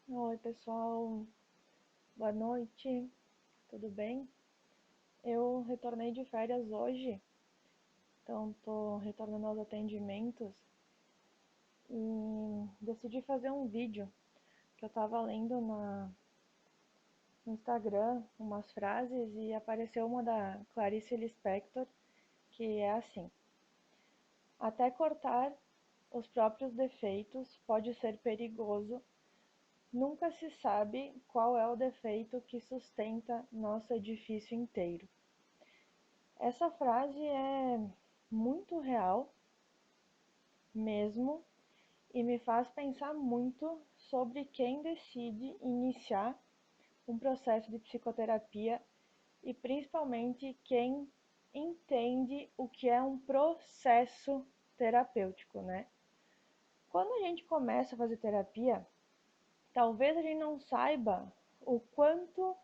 Oi, pessoal. Boa noite. Tudo bem? Eu retornei de férias hoje, então tô retornando aos atendimentos e decidi fazer um vídeo que eu tava lendo no Instagram umas frases e apareceu uma da Clarice Lispector que é assim: até cortar os próprios defeitos pode ser perigoso. Nunca se sabe qual é o defeito que sustenta nosso edifício inteiro. Essa frase é muito real mesmo e me faz pensar muito sobre quem decide iniciar um processo de psicoterapia e principalmente quem entende o que é um processo terapêutico, né? Quando a gente começa a fazer terapia, talvez a gente não saiba o quanto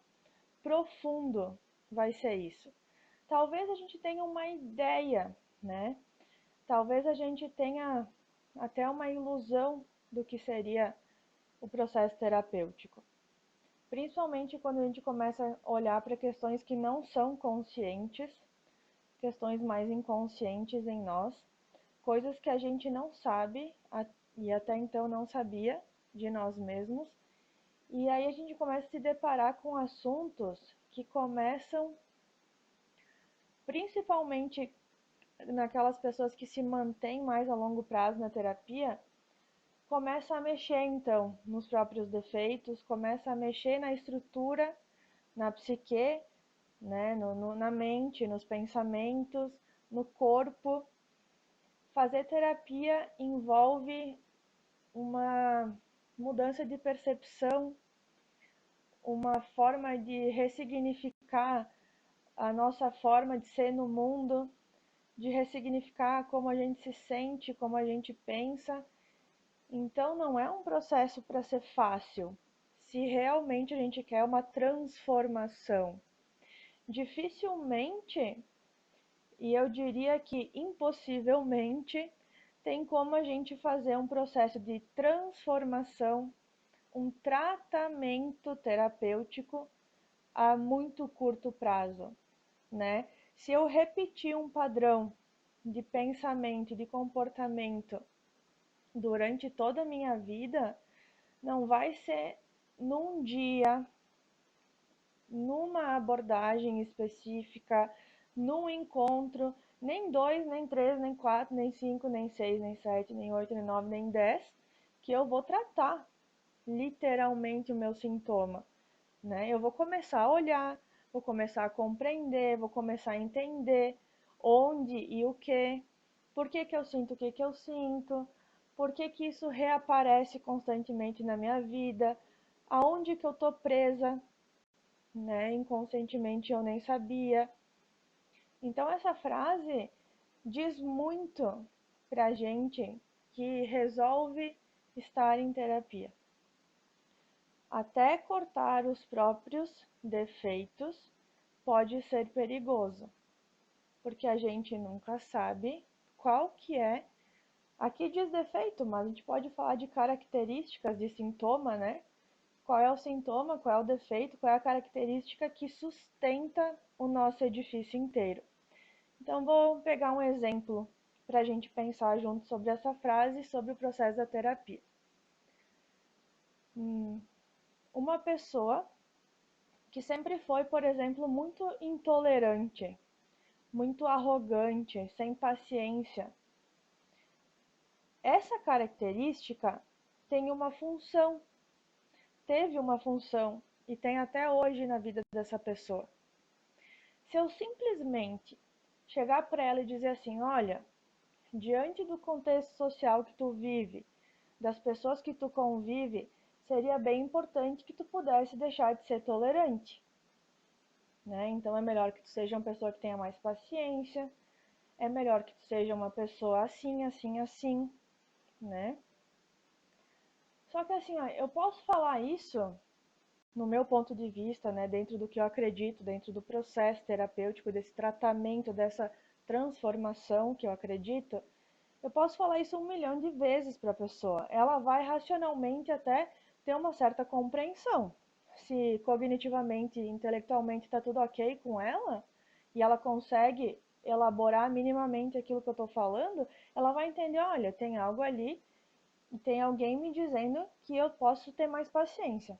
profundo vai ser isso. Talvez a gente tenha uma ideia, né? Talvez a gente tenha até uma ilusão do que seria o processo terapêutico. Principalmente quando a gente começa a olhar para questões que não são conscientes, questões mais inconscientes em nós, coisas que a gente não sabe e até então não sabia de nós mesmos. E aí a gente começa a se deparar com assuntos que começam, principalmente naquelas pessoas que se mantêm mais a longo prazo na terapia, começa a mexer então nos próprios defeitos, começa a mexer na estrutura, na psique, né, na mente, nos pensamentos, no corpo. Fazer terapia envolve uma mudança de percepção, uma forma de ressignificar a nossa forma de ser no mundo, de ressignificar como a gente se sente, como a gente pensa. Então não é um processo para ser fácil, se realmente a gente quer uma transformação. Dificilmente, e eu diria que impossivelmente, tem como a gente fazer um processo de transformação, um tratamento terapêutico a muito curto prazo, né? Se eu repetir um padrão de pensamento, de comportamento durante toda a minha vida, não vai ser num dia, numa abordagem específica, num encontro, nem dois, nem três, nem quatro, nem cinco, nem seis, nem sete, nem oito, nem nove, nem 10, que eu vou tratar literalmente o meu sintoma, né? Eu vou começar a olhar, vou começar a compreender, vou começar a entender onde e o que, por que que eu sinto o que que eu sinto, por que que isso reaparece constantemente na minha vida, aonde que eu tô presa, né? Inconscientemente eu nem sabia. Então essa frase diz muito pra gente que resolve estar em terapia. Até cortar os próprios defeitos pode ser perigoso, porque a gente nunca sabe qual que é. Aqui diz defeito, mas a gente pode falar de características de sintoma, né? Qual é o sintoma, qual é o defeito, qual é a característica que sustenta o nosso edifício inteiro. Então, vou pegar um exemplo para a gente pensar junto sobre essa frase e sobre o processo da terapia. Uma pessoa que sempre foi, por exemplo, muito intolerante, muito arrogante, sem paciência. Essa característica tem uma função, teve uma função e tem até hoje na vida dessa pessoa. Se eu simplesmente chegar para ela e dizer assim, olha, diante do contexto social que tu vive, das pessoas que tu convive, seria bem importante que tu pudesse deixar de ser tolerante, né? Então é melhor que tu seja uma pessoa que tenha mais paciência, é melhor que tu seja uma pessoa assim, assim, assim, né? Só que assim, ó, eu posso falar isso no meu ponto de vista, né, dentro do que eu acredito, dentro do processo terapêutico, desse tratamento, dessa transformação que eu acredito, eu posso falar isso 1 milhão de vezes para a pessoa. Ela vai racionalmente até ter uma certa compreensão. Se cognitivamente, intelectualmente está tudo ok com ela, e ela consegue elaborar minimamente aquilo que eu estou falando, ela vai entender, olha, tem algo ali e tem alguém me dizendo que eu posso ter mais paciência.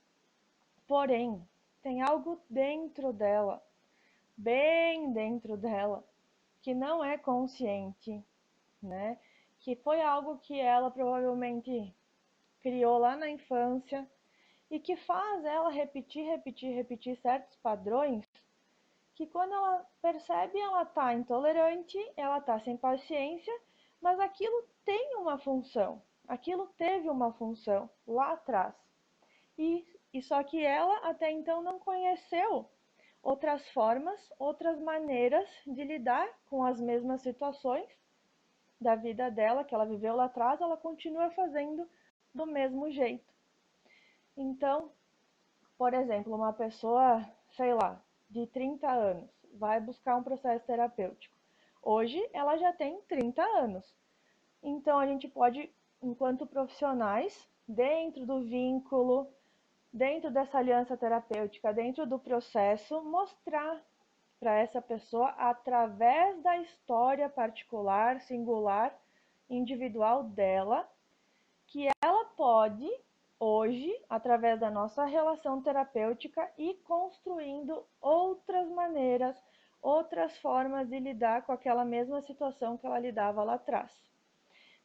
Porém, tem algo dentro dela, bem dentro dela, que não é consciente, né? Que foi algo que ela provavelmente criou lá na infância e que faz ela repetir certos padrões que quando ela percebe ela tá intolerante, ela tá sem paciência, mas aquilo tem uma função, aquilo teve uma função lá atrás. E só que ela até então não conheceu outras formas, outras maneiras de lidar com as mesmas situações da vida dela que ela viveu lá atrás, ela continua fazendo do mesmo jeito. Então, por exemplo, uma pessoa, sei lá, de 30 anos, vai buscar um processo terapêutico. Hoje ela já tem 30 anos. Então a gente pode, enquanto profissionais, dentro do vínculo, dentro dessa aliança terapêutica, dentro do processo, mostrar para essa pessoa, através da história particular, singular, individual dela, que ela pode, hoje, através da nossa relação terapêutica, ir construindo outras maneiras, outras formas de lidar com aquela mesma situação que ela lidava lá atrás.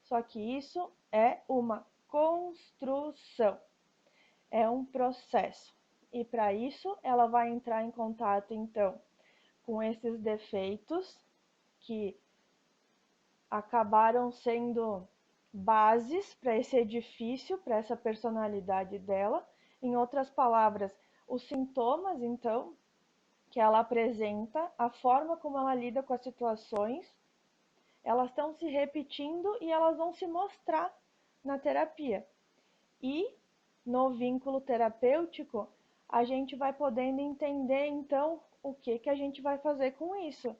Só que isso é uma construção, é um processo. E para isso, ela vai entrar em contato, então, com esses defeitos que acabaram sendo bases para esse edifício, para essa personalidade dela. Em outras palavras, os sintomas, então, que ela apresenta, a forma como ela lida com as situações, elas estão se repetindo e elas vão se mostrar na terapia. E no vínculo terapêutico, a gente vai podendo entender, então, o que a gente vai fazer com isso.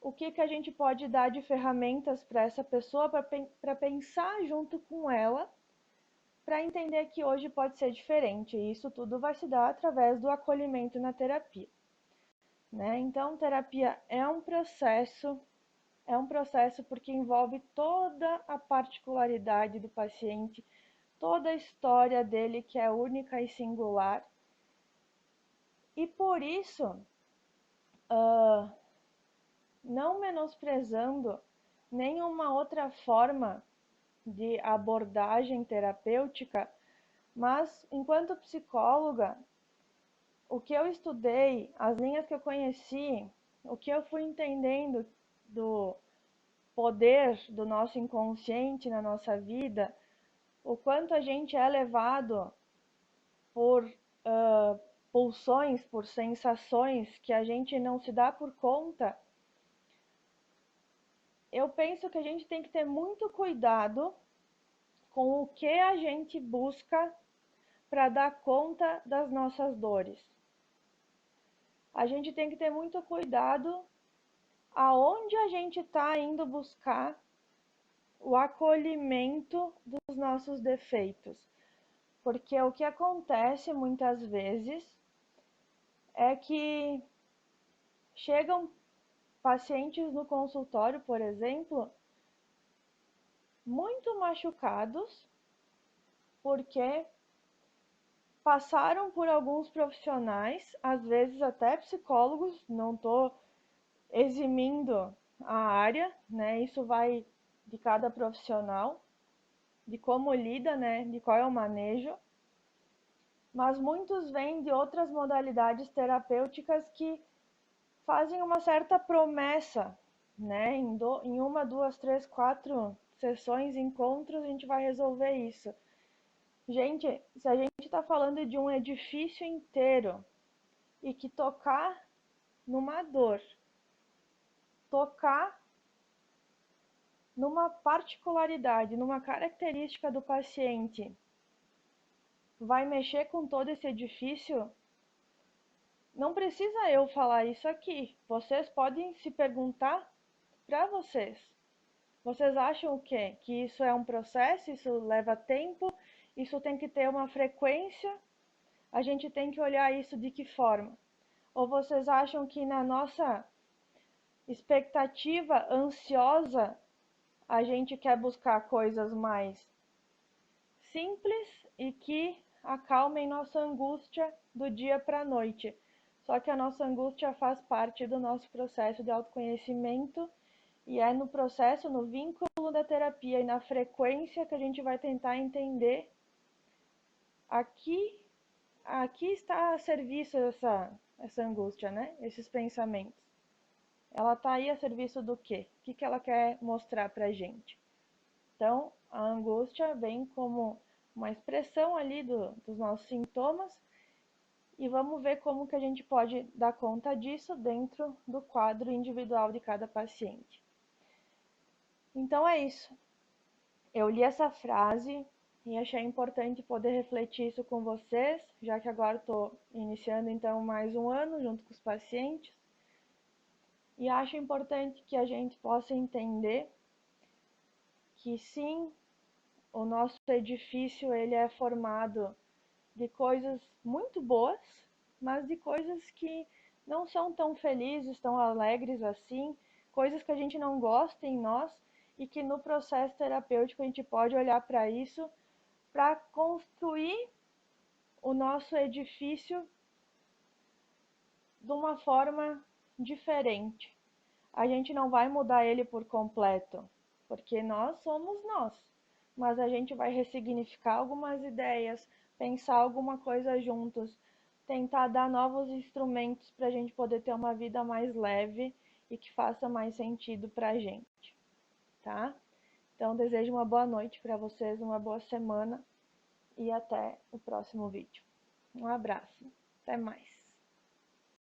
O que a gente pode dar de ferramentas para essa pessoa para pensar junto com ela, para entender que hoje pode ser diferente. E isso tudo vai se dar através do acolhimento na terapia, né? Então, terapia é um processo porque envolve toda a particularidade do paciente, toda a história dele que é única e singular. E por isso, não menosprezando nenhuma outra forma de abordagem terapêutica, mas enquanto psicóloga, o que eu estudei, as linhas que eu conheci, o que eu fui entendendo do poder do nosso inconsciente na nossa vida, o quanto a gente é levado por pulsões, por sensações que a gente não se dá por conta, eu penso que a gente tem que ter muito cuidado com o que a gente busca para dar conta das nossas dores. A gente tem que ter muito cuidado aonde a gente está indo buscar o acolhimento dos nossos defeitos. Porque o que acontece muitas vezes é que chegam pacientes no consultório, por exemplo, muito machucados porque passaram por alguns profissionais, às vezes até psicólogos, não estou eximindo a área, né? Isso vai de cada profissional, de como lida, né? De qual é o manejo. Mas muitos vêm de outras modalidades terapêuticas que fazem uma certa promessa, né? Em uma, duas, três, quatro sessões, encontros, a gente vai resolver isso. Gente, se a gente está falando de um edifício inteiro e que tocar numa dor, tocar numa particularidade, numa característica do paciente, vai mexer com todo esse edifício, não precisa eu falar isso aqui. Vocês podem se perguntar para vocês. Vocês acham o quê? Que isso é um processo, isso leva tempo Isso tem que ter uma frequência, a gente tem que olhar isso de que forma? Ou vocês acham que na nossa expectativa ansiosa a gente quer buscar coisas mais simples e que acalmem nossa angústia do dia para a noite? Só que a nossa angústia faz parte do nosso processo de autoconhecimento e é no processo, no vínculo da terapia e na frequência que a gente vai tentar entender aqui está a serviço essa angústia, né? Esses pensamentos. Ela está aí a serviço do quê? O que ela quer mostrar pra gente? Então, a angústia vem como uma expressão ali dos nossos sintomas e vamos ver como que a gente pode dar conta disso dentro do quadro individual de cada paciente. Então é isso. Eu li essa frase e achei importante poder refletir isso com vocês, já que agora estou iniciando então mais um ano junto com os pacientes. E acho importante que a gente possa entender que sim, o nosso edifício ele é formado de coisas muito boas, mas de coisas que não são tão felizes, tão alegres assim, coisas que a gente não gosta em nós e que no processo terapêutico a gente pode olhar para isso para construir o nosso edifício de uma forma diferente. A gente não vai mudar ele por completo, porque nós somos nós, mas a gente vai ressignificar algumas ideias, pensar alguma coisa juntos, tentar dar novos instrumentos para a gente poder ter uma vida mais leve e que faça mais sentido para a gente, tá? Então, desejo uma boa noite para vocês, uma boa semana e até o próximo vídeo. Um abraço, até mais.